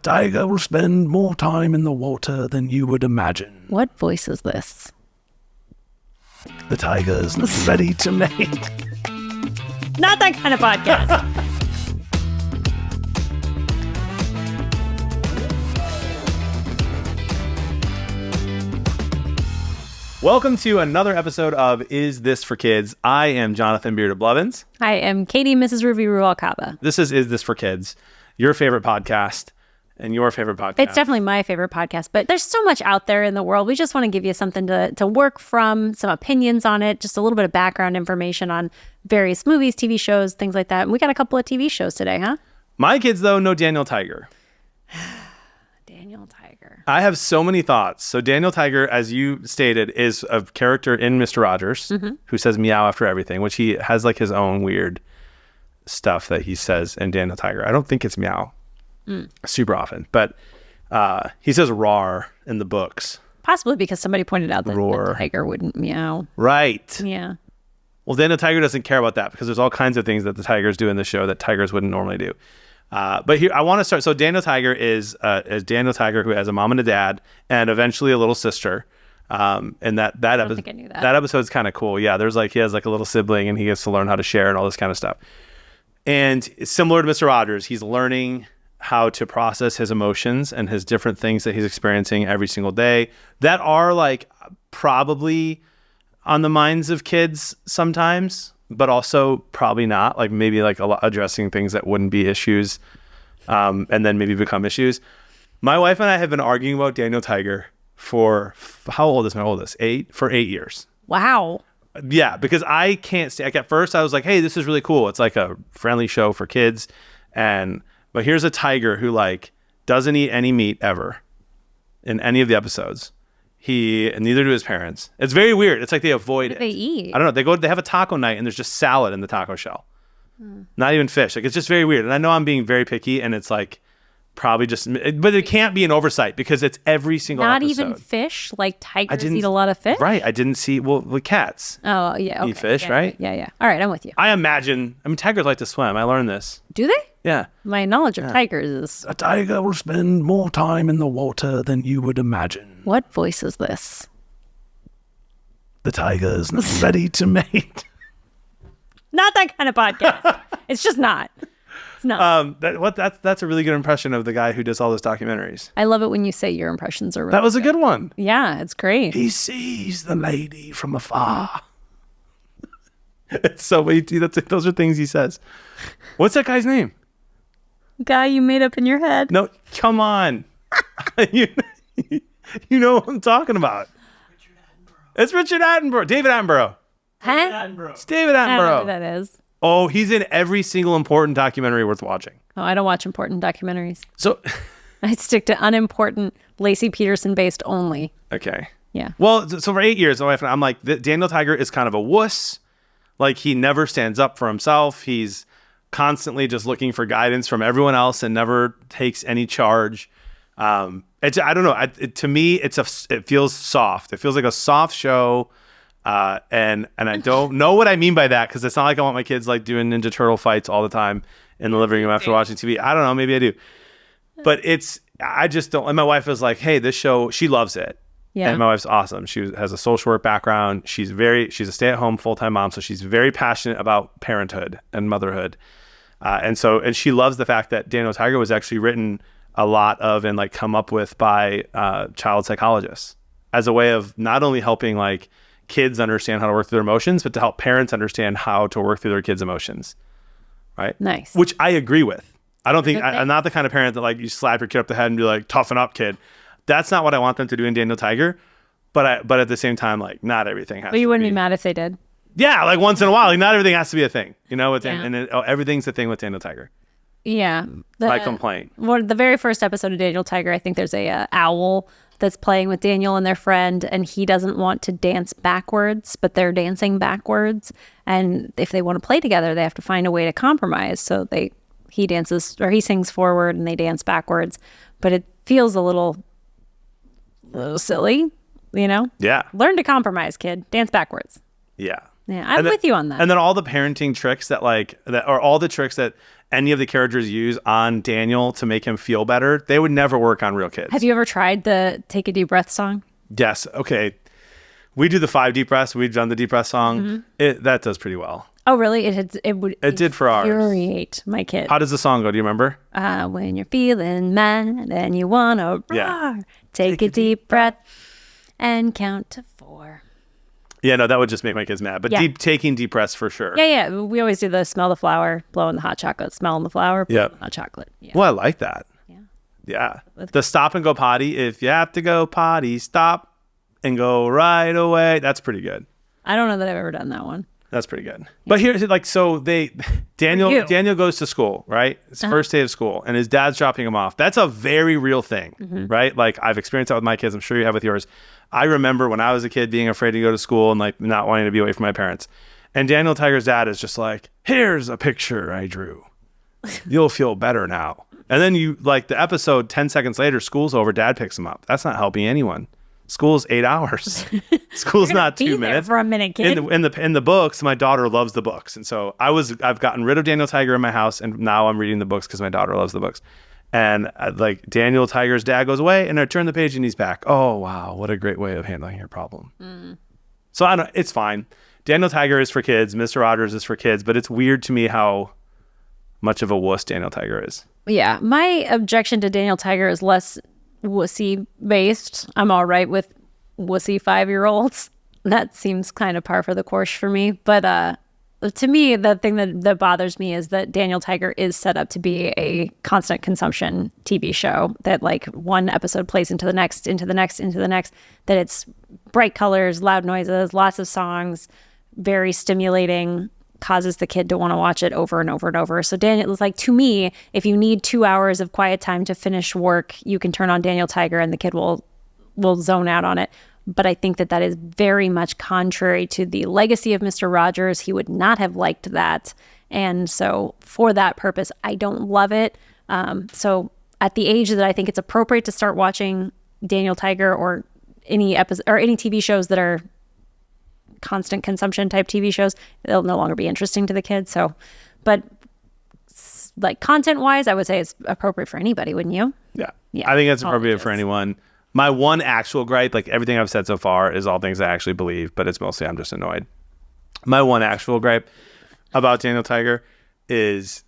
Tiger will spend more time in the water than you would imagine. What voice is this? The tiger's ready to mate. Not that kind of podcast. Welcome to another episode of Is This for Kids? I am Jonathan Beard of Blevins. I am Katie, MrsRuvi Rualcaba. This is This for Kids? Your favorite podcast and your favorite podcast. It's definitely my favorite podcast, but there's so much out there in the world. We just want to give you something to work from, some opinions on it, just a little bit of background information on various movies, TV shows, things like that. And we got a couple of TV shows today, huh? My kids, though, know Daniel Tiger. Daniel Tiger. I have so many thoughts. So Daniel Tiger, as you stated, is a character in Mr. Rogers who says meow after everything, which he has like his own weird stuff that he says in Daniel Tiger. I don't think it's meow super often, but he says roar in the books. Possibly because somebody pointed out that Roar. the tiger wouldn't meow. Right. Yeah. Well, Daniel Tiger doesn't care about that because there's all kinds of things that the tigers do in the show that tigers wouldn't normally do. But here, I want to start. So Daniel Tiger is Daniel Tiger who has a mom and a dad and eventually a little sister. And that I don't think I knew that. That episode's kind of cool. Yeah, there's like he has like a little sibling and he gets to learn how to share and all this kind of stuff. And it's similar to Mr. Rogers, he's learning how to process his emotions and his different things that he's experiencing every single day that are like probably on the minds of kids sometimes, but also probably not, like maybe like addressing things that wouldn't be issues and then maybe become issues. My wife and I have been arguing about Daniel Tiger for, how old is my oldest? 8? For 8 years. Wow. Yeah, because I can't stay. Like at first I was like, hey, this is really cool. It's like a friendly show for kids. But here's a tiger who like doesn't eat any meat ever in any of the episodes. Neither do his parents. It's very weird. It's like they avoid it. They eat. I don't know. They have a taco night and there's just salad in the taco shell. Not even fish. Like it's just very weird. And I know I'm being very picky and it's like probably just, but it can't be an oversight because it's every single Not episode. even fish? Like tigers eat a lot of fish? Right. I didn't see, well, with cats. Oh, yeah. Okay. Eat fish, Yeah, right? Yeah. All right, I'm with you. I imagine, tigers like to swim. I learned this. Do they? Yeah. My knowledge of tigers is... A tiger will spend more time in the water than you would imagine. What voice is this? The tiger's ready to mate. Not that kind of podcast. It's just not. It's not. That's a really good impression of the guy who does all those documentaries. I love it when you say your impressions are really That was a good one. Yeah, it's great. He sees the lady from afar. It's so those are things he says. What's that guy's name? Guy you made up in your head. No, come on. you know what I'm talking about. It's Richard Attenborough. David Attenborough. Huh? It's David I don't know Attenborough. who that is. Oh, he's in every single important documentary worth watching. Oh, I don't watch important documentaries. So, I stick to unimportant Lacey Peterson based only. okay. Yeah. Well, so for 8 years, my wife and I'm like, Daniel Tiger is kind of a wuss. Like, he never stands up for himself. He's constantly just looking for guidance from everyone else and never takes any charge. I don't know. To me, it feels soft. It feels like a soft show. And I don't know what I mean by that because it's not like I want my kids like doing Ninja Turtle fights all the time in the living room after watching TV. I don't know. Maybe I do. But I just don't. And my wife was like, hey, this show, she loves it. Yeah. And my wife's awesome. She has a social work background. She's a stay-at-home full-time mom. So she's very passionate about parenthood and motherhood. And she loves the fact that Daniel Tiger was actually written a lot of and like come up with by child psychologists as a way of not only helping like kids understand how to work through their emotions, but to help parents understand how to work through their kids' emotions. Right? Nice. Which I agree with. I don't think I'm not the kind of parent that like you slap your kid up the head and be like, toughen up, kid. That's not what I want them to do in Daniel Tiger. But at the same time, like not everything has to be. But you wouldn't be mad if they did. Yeah, like once in a while, like not everything has to be a thing, you know. Everything's a thing with Daniel Tiger. Yeah. My complaint. Well, the very first episode of Daniel Tiger, I think there's a owl that's playing with Daniel and their friend, and he doesn't want to dance backwards, but they're dancing backwards. And if they want to play together, they have to find a way to compromise. So he dances or he sings forward and they dance backwards. But it feels a little silly, you know? Yeah. Learn to compromise, kid. Dance backwards. Yeah. Yeah, I'm with you on that. And then all the parenting tricks that or all the tricks that any of the characters use on Daniel to make him feel better, they would never work on real kids. Have you ever tried the Take a Deep Breath song? Yes. Okay. We do the 5 deep breaths. We've done the deep breath song. That does pretty well. Oh, really? It did for ours. Infuriate my kid. How does the song go? Do you remember? When you're feeling mad and you want to roar, take a deep breath and count to 4. Yeah, no, that would just make my kids mad. But taking deep breaths for sure. Yeah. We always do the smell the flower, blow in the hot chocolate, smell in the flower, blow in the hot chocolate. Yeah. Well, I like that. Yeah. The stop and go potty. If you have to go potty, stop and go right away. That's pretty good. I don't know that I've ever done that one. That's pretty good. But here's Daniel goes to school, right? It's first day of school and his dad's dropping him off. That's a very real thing, right? Like I've experienced that with my kids. I'm sure you have with yours. I remember when I was a kid being afraid to go to school and like not wanting to be away from my parents. And Daniel Tiger's dad is just like, here's a picture I drew. You'll feel better now. And then the episode 10 seconds later, school's over, dad picks him up. That's not helping anyone. School's 8 hours. School's not 2 minutes. For a minute, kid. In the books, my daughter loves the books. And so I've gotten rid of Daniel Tiger in my house, and now I'm reading the books because my daughter loves the books. And Daniel Tiger's dad goes away, and I turn the page and he's back. Oh, wow. What a great way of handling your problem. So it's fine. Daniel Tiger is for kids. Mr. Rogers is for kids. But it's weird to me how much of a wuss Daniel Tiger is. Yeah. My objection to Daniel Tiger is less wussy based. I'm all right with wussy 5-year-olds. That seems kind of par for the course for me. But to me, the thing that bothers me is that Daniel Tiger is set up to be a constant consumption TV show that like one episode plays into the next, that it's bright colors, loud noises, lots of songs, very stimulating, causes the kid to want to watch it over and over and over. So Daniel, it's like, to me, if you need 2 hours of quiet time to finish work, you can turn on Daniel Tiger and the kid will zone out on it. But I think that is very much contrary to the legacy of Mr. Rogers. He would not have liked that. And so for that purpose, I don't love it. So at the age that I think it's appropriate to start watching Daniel Tiger or any episode or any TV shows that are constant consumption type TV shows, they'll no longer be interesting to the kids. So, but like content wise, I would say it's appropriate for anybody, wouldn't you? Yeah. I think it's appropriate for anyone. My one actual gripe, like everything I've said so far is all things I actually believe, but it's mostly I'm just annoyed. My one actual gripe about Daniel Tiger is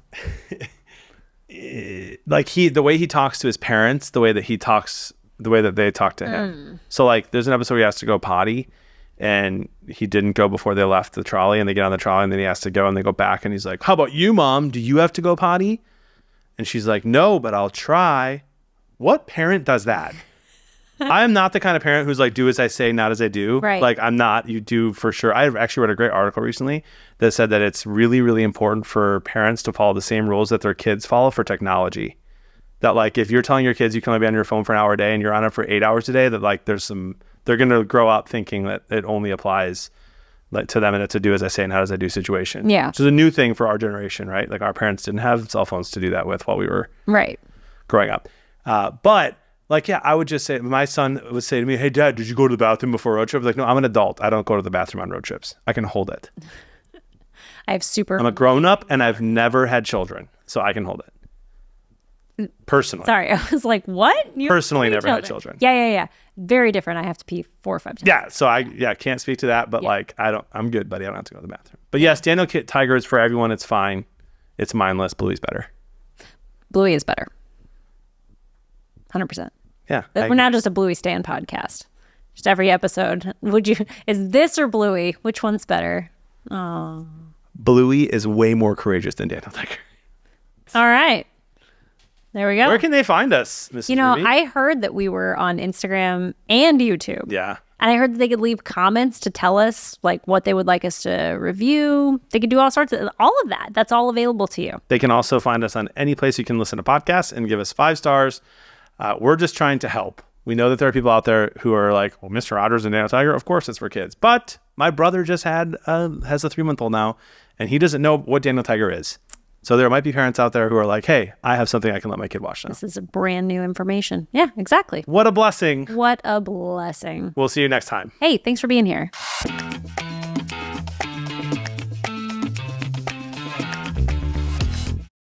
like the way he talks to his parents, the way that they talk to him. So like there's an episode where he has to go potty and he didn't go before they left the trolley, and they get on the trolley and then he has to go and they go back and he's like, how about you, Mom? Do you have to go potty? And she's like, no, but I'll try. What parent does that? I am not the kind of parent who's like, do as I say, not as I do. Right. Like I'm not, you do for sure. I actually read a great article recently that said that it's really, really important for parents to follow the same rules that their kids follow for technology. That like, if you're telling your kids you can only be on your phone for an hour a day and you're on it for 8 hours a day, that like they're going to grow up thinking that it only applies like to them and it's a do as I say and how does I do situation. Yeah. Which is a new thing for our generation, right? Like our parents didn't have cell phones to do that with while we were growing up. But like, yeah, I would just say, my son would say to me, hey, Dad, did you go to the bathroom before a road trip? I'm like, no, I'm an adult. I don't go to the bathroom on road trips. I can hold it. I'm a grown up and I've never had children, so I can hold it. Personally. Sorry, I was like, what? Personally never had children. Yeah. Very different. I have to pee 4 or 5 times. Yeah, so I can't speak to that, but like, I'm good, buddy. I don't have to go to the bathroom. But yes, Daniel Tiger is for everyone. It's fine. It's mindless. Bluey's better. Bluey is better. 100%. Yeah. We're now just a Bluey Stan podcast. Just every episode. Is this or Bluey? Which one's better? Oh. Bluey is way more courageous than Daniel Tiger. All right. There we go. Where can they find us, Mrs. Ruvi? I heard that we were on Instagram and YouTube. Yeah. And I heard that they could leave comments to tell us like what they would like us to review. They could do all sorts of all of that. That's all available to you. They can also find us on any place you can listen to podcasts and give us 5 stars. We're just trying to help. We know that there are people out there who are like, well, Mr. Rogers and Daniel Tiger, of course it's for kids. But my brother just has a 3-month-old now, and he doesn't know what Daniel Tiger is. So there might be parents out there who are like, hey, I have something I can let my kid watch now. This is a brand new information. Yeah, exactly. What a blessing. What a blessing. We'll see you next time. Hey, thanks for being here.